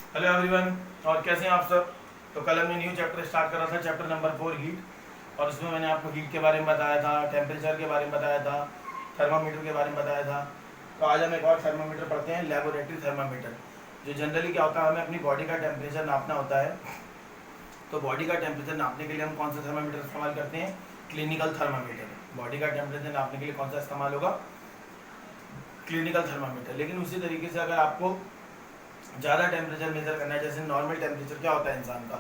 Hello everyone, और कैसे हैं आप सब। तो कल हमने न्यू चैप्टर स्टार्ट करा था, चैप्टर नंबर 4 हीट। और उसमें मैंने आपको हीट के बारे में बताया था, टेम्परेचर के बारे में बताया था, थर्मामीटर के बारे में बताया था। तो आज हम एक और थर्मामीटर पढ़ते हैं, लेबोरेटरी थर्मामीटर। जो जनरली क्या होता है, हमें अपनी बॉडी का टेम्परेचर नापना होता है। तो बॉडी का टेम्परेचर नापने के लिए हम कौन सा थर्मामीटर इस्तेमाल करते हैं? Clinical thermometer. बॉडी का टेम्परेचर नापने के लिए कौन सा इस्तेमाल होगा? Clinical thermometer. लेकिन उसी तरीके से अगर आपको ज़्यादा टेम्परेचर मेजर करना है, जैसे नॉर्मल टेम्परेचर क्या होता है इंसान का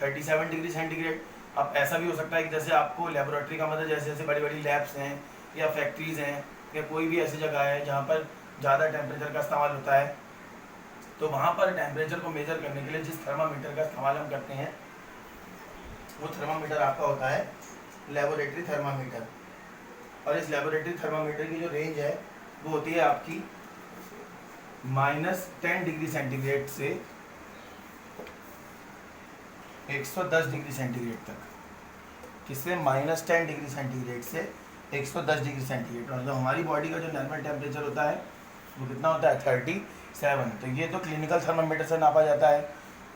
37 डिग्री सेंटीग्रेड। अब ऐसा भी हो सकता है कि जैसे आपको लेबोरेटरी का मतलब जैसे जैसे बड़ी बड़ी लैब्स हैं या फैक्ट्रीज़ हैं या कोई भी ऐसी जगह है जहाँ पर ज़्यादा टेम्परेचर का इस्तेमाल होता है, तो वहाँ पर टेम्परेचर को मेजर करने के लिए जिस थर्मामीटर का इस्तेमाल हम करते हैं वो थर्मामीटर आपका होता है लेबोरेटरी थर्मामीटर। और इस लेबोरेटरी थर्मामीटर की जो रेंज है वो होती है आपकी -10 डिग्री सेंटीग्रेड से 110 डिग्री सेंटीग्रेड तक। किससे? -10 डिग्री सेंटीग्रेड से 110 डिग्री सेंटीग्रेड। और जो हमारी बॉडी का जो नॉर्मल टेम्परेचर होता है वो कितना होता है? 37। तो ये तो क्लिनिकल थर्मामीटर से नापा जाता है।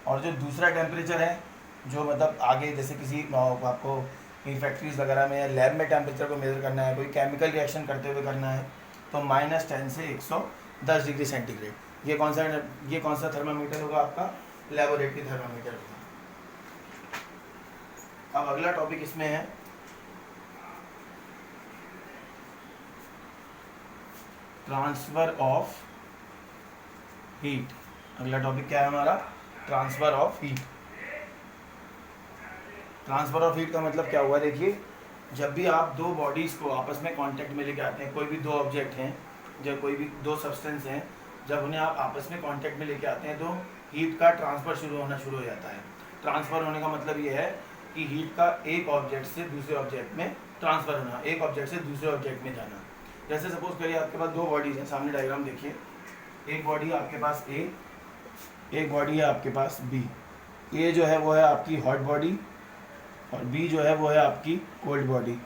और जो दूसरा टेम्परेचर है, जो मतलब आगे जैसे किसी आपको कहीं फैक्ट्रीज वगैरह में या लैब में टेम्परेचर को मेजर करना है, कोई केमिकल रिएक्शन करते हुए करना है, तो -10 से 110 डिग्री सेंटीग्रेड। ये कौन सा थर्मामीटर होगा? आपका लेबोरेटरी थर्मामीटर होगा। अब अगला टॉपिक इसमें है ट्रांसफर ऑफ हीट। अगला टॉपिक क्या है हमारा? Transfer of heat. Transfer of heat का मतलब क्या हुआ? देखिए, जब भी आप दो बॉडीज़ को आपस में कांटेक्ट में लेके आते हैं, कोई भी दो ऑब्जेक्ट हैं, जब कोई भी दो सब्सटेंस हैं, जब उन्हें आप आपस में कांटेक्ट में लेके आते हैं तो हीट का ट्रांसफ़र शुरू हो जाता है। ट्रांसफ़र होने का मतलब ये है कि हीट का एक ऑब्जेक्ट से दूसरे ऑब्जेक्ट में ट्रांसफ़र होना, एक ऑब्जेक्ट से दूसरे ऑब्जेक्ट में जाना। जैसे सपोज करिए आपके पास दो बॉडीज़ हैं, सामने डायग्राम देखिए। एक बॉडी है आपके पास ए, एक बॉडी है आपके पास बी। ए जो है वो है आपकी हॉट बॉडी और बी जो है वो है आपकी कोल्ड बॉडी।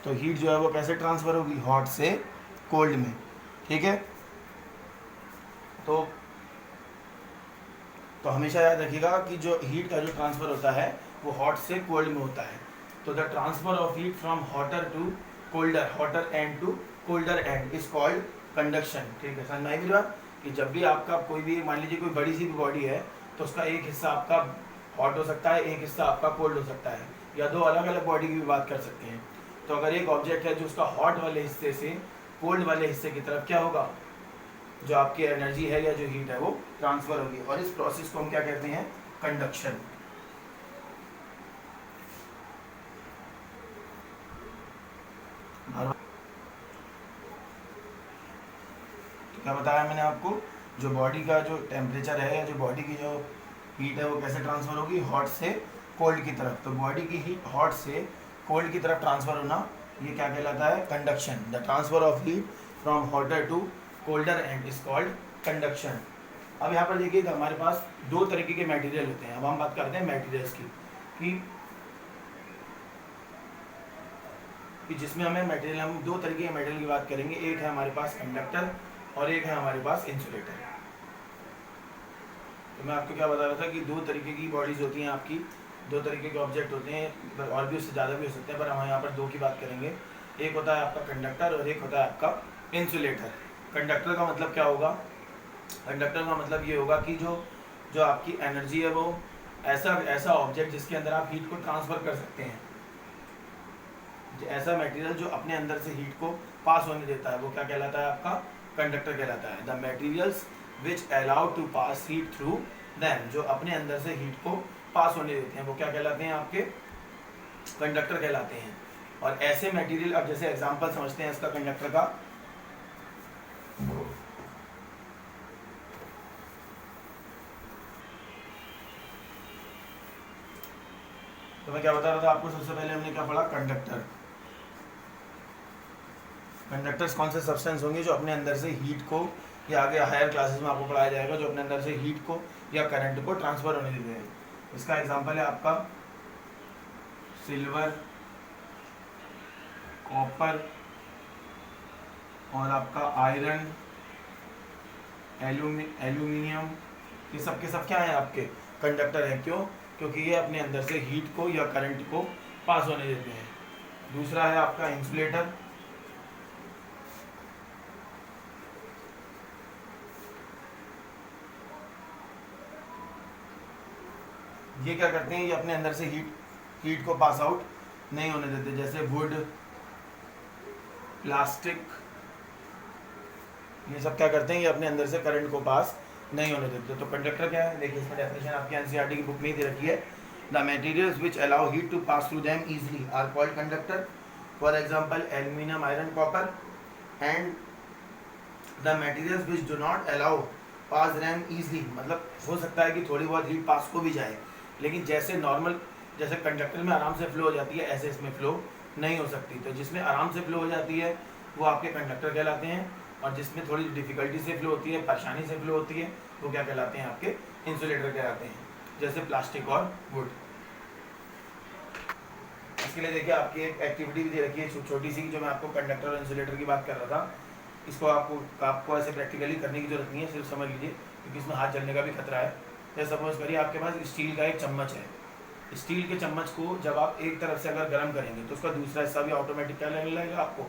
तो हीट जो है वो कैसे ट्रांसफ़र होगी? हॉट से कोल्ड में। ठीक है। तो हमेशा याद रखिएगा कि जो हीट का जो ट्रांसफ़र होता है वो हॉट से कोल्ड में होता है। तो the transfer of heat from hotter to colder, hotter and to colder and is called conduction. ठीक है, समझ में आई मेरी बात? कि जब भी आपका कोई भी, मान लीजिए कोई बड़ी सी बॉडी है, तो उसका एक हिस्सा आपका हॉट हो सकता है, एक हिस्सा आपका कोल्ड हो सकता है, या दो अलग अलग बॉडी की भी बात कर सकते हैं। तो अगर एक ऑब्जेक्ट है जो उसका हॉट वाले हिस्से से कोल्ड वाले हिस्से की तरफ क्या होगा, जो आपकी एनर्जी है या जो हीट है वो ट्रांसफर होगी। और इस प्रोसेस को हम क्या कहते हैं? कंडक्शन। तो क्या बताया मैंने आपको? जो बॉडी का जो टेम्परेचर है या जो बॉडी की जो हीट है वो कैसे ट्रांसफर होगी? हॉट से कोल्ड की तरफ। तो बॉडी की हीट हॉट से कोल्ड की तरफ ट्रांसफर होना, ये क्या कहलाता है? Conduction. The transfer of heat from hotter to colder and is called conduction. अब यहाँ पर देखिए, हमारे पास दो तरीके के मटेरियल होते हैं। अब हम बात करते हैं मटेरियल्स की, कि जिसमें हमें मटेरियल, हम दो तरीके के मटेरियल की बात करेंगे। एक है हमारे पास कंडक्टर और एक है हमारे पास इंसुलेटर। तो मैं आपको क्या बता रहा था कि दो तरीके की बॉडीज़ होती हैं आपकी, दो तरीके के ऑब्जेक्ट होते हैं, और भी उससे ज़्यादा भी हो सकते हैं, पर हम यहाँ पर दो की बात करेंगे। एक होता है आपका कंडक्टर और एक होता है आपका इंसुलेटर। कंडक्टर का मतलब क्या होगा? कंडक्टर का मतलब ये होगा कि जो जो आपकी एनर्जी है वो ऐसा ऑब्जेक्ट जिसके अंदर आप हीट को ट्रांसफ़र कर सकते हैं, ऐसा मटेरियल जो अपने अंदर से हीट को पास होने देता है, वो क्या कहलाता है? आपका कंडक्टर कहलाता है। The materials which allow to pass heat through them, जो अपने अंदर से हीट को पास होने देते हैं, वो क्या कहलाते हैं? आपके कंडक्टर कहलाते हैं। और ऐसे मटेरियल, अब जैसे एग्जांपल समझते हैं इसका कंडक्टर का। तो मैं क्या बता रहा था आपको? सबसे पहले हमने क्या पढ़ा? कंडक्टर। कंडक्टर्स कौन से सब्सटेंस होंगे जो अपने अंदर से हीट को, या आगे हायर क्लासेस में आपको पढ़ाया जाएगा, जो अपने अंदर से हीट को या करंट को ट्रांसफर होने देते हैं। इसका एग्जांपल है आपका सिल्वर, कॉपर और आपका आयरन, एल्यूमिनियम, ये सब के सब क्या है आपके कंडक्टर हैं। क्यों? क्योंकि ये अपने अंदर से हीट को या करंट को पास होने देते हैं। दूसरा है आपका इंसुलेटर। ये क्या करते हैं, ये अपने अंदर से हीट को पास आउट नहीं होने देते। जैसे वुड, प्लास्टिक, ये सब क्या करते हैं, ये अपने अंदर से करंट को पास नहीं होने देते। तो कंडक्टर क्या है, देखिए इसमें डेफिनेशन आपकी एनसीईआरटी की बुक में ही दे रखी है। The materials which allow heat to pass through them easily are called conductor. For example aluminium, iron, copper. And the materials which do not allow pass them easily, मतलब हो सकता है कि थोड़ी बहुत हीट पास को भी जाए, लेकिन जैसे नॉर्मल जैसे कंडक्टर में आराम से फ्लो हो जाती है, ऐसे इसमें फ्लो नहीं हो सकती। तो जिसमें आराम से फ्लो हो जाती है वो आपके कंडक्टर कहलाते हैं, और जिसमें थोड़ी डिफिकल्टी से फ्लो होती है, परेशानी से फ्लो होती है, वो क्या कहलाते हैं, आपके इंसुलेटर कहलाते हैं, जैसे प्लास्टिक और वुड। इसके लिए देखिए आपकी एक एक्टिविटी भी दे रखी है छोटी सी, जो मैं आपको कंडक्टर और इंसुलेटर की बात कर रहा था। इसको आपको ऐसे प्रैक्टिकली करने की जरूरत नहीं है, सिर्फ समझ लीजिए, क्योंकि इसमें हाथ जलने का भी खतरा है। जैसे सपोज करिए आपके पास स्टील का एक चम्मच है। स्टील के चम्मच को जब आप एक तरफ से अगर गर्म करेंगे तो उसका दूसरा हिस्सा भी ऑटोमेटिक क्या लगने लगेगा, आपको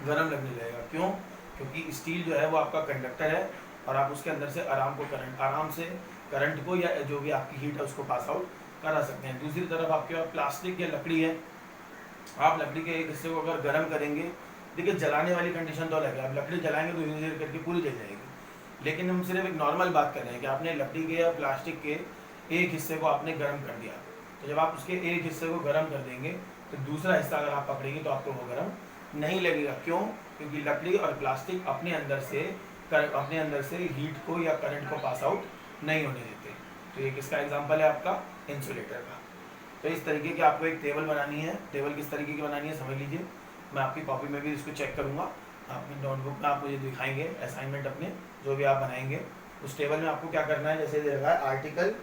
गर्म लगने लगेगा। क्यों? क्योंकि स्टील जो है वो आपका कंडक्टर है, और आप उसके अंदर से आराम से करंट को या जो भी आपकी हीट है उसको पास आउट करा सकते हैं। दूसरी तरफ आपके पास प्लास्टिक या लकड़ी है, आप लकड़ी के एक हिस्से को अगर गर्म करेंगे, देखिए जलाने वाली कंडीशन तो अलग है, आप लकड़ी जलाएंगे तो धीरे धीरे करके पूरी जल जाएगी, लेकिन हम सिर्फ एक नॉर्मल बात कर रहे हैं कि आपने लकड़ी के या प्लास्टिक के एक हिस्से को आपने गर्म कर दिया। तो जब आप उसके एक हिस्से को गर्म कर देंगे तो दूसरा हिस्सा अगर आप पकड़ेंगे तो आपको वो गर्म नहीं लगेगा। क्यों? क्योंकि लकड़ी और प्लास्टिक अपने अंदर से हीट को या करंट को पास आउट नहीं होने देते। तो ये किसका एग्जांपल है, आपका इंसुलेटर का। तो इस तरीके की आपको एक टेबल बनानी है। टेबल किस तरीके की बनानी है समझ लीजिए, मैं आपकी कॉपी में भी इसको चेक करूँगा, अपनी नोटबुक में आप मुझे दिखाएंगे असाइनमेंट अपने जो भी आप बनाएंगे। उस टेबल में आपको क्या करना है, जैसे दे रखा है article,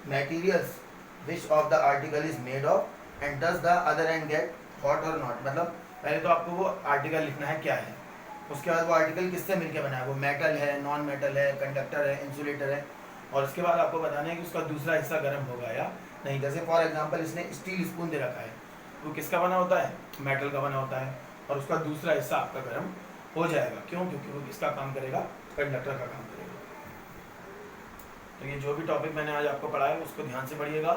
materials which of the article is made of and does the other and get hot और नॉट। मतलब पहले तो आपको वो आर्टिकल लिखना है क्या है, उसके बाद वो आर्टिकल किससे मिलकर बना है, वो मेटल है, नॉन मेटल है, कंडक्टर है, इंसुलेटर है, और उसके बाद आपको बताना है कि उसका दूसरा हिस्सा गर्म होगा या नहीं। जैसे फॉर एग्जांपल इसने स्टील स्पून दे रखा है, वो किसका बना होता है, मेटल का बना होता है, और उसका दूसरा हिस्सा आपका गर्म हो जाएगा। क्यों? क्योंकि वो किसका काम करेगा, कंडक्टर का काम करेगा। तो ये जो भी टॉपिक मैंने आज आपको पढ़ाया उसको ध्यान से पढ़िएगा,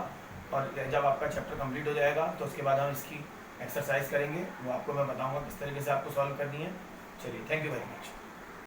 और जब आपका चैप्टर कंप्लीट हो जाएगा तो उसके बाद हम इसकी एक्सरसाइज करेंगे, वो आपको मैं बताऊंगा किस तरीके से आपको सॉल्व करनी है। चलिए, थैंक यू वेरी मच।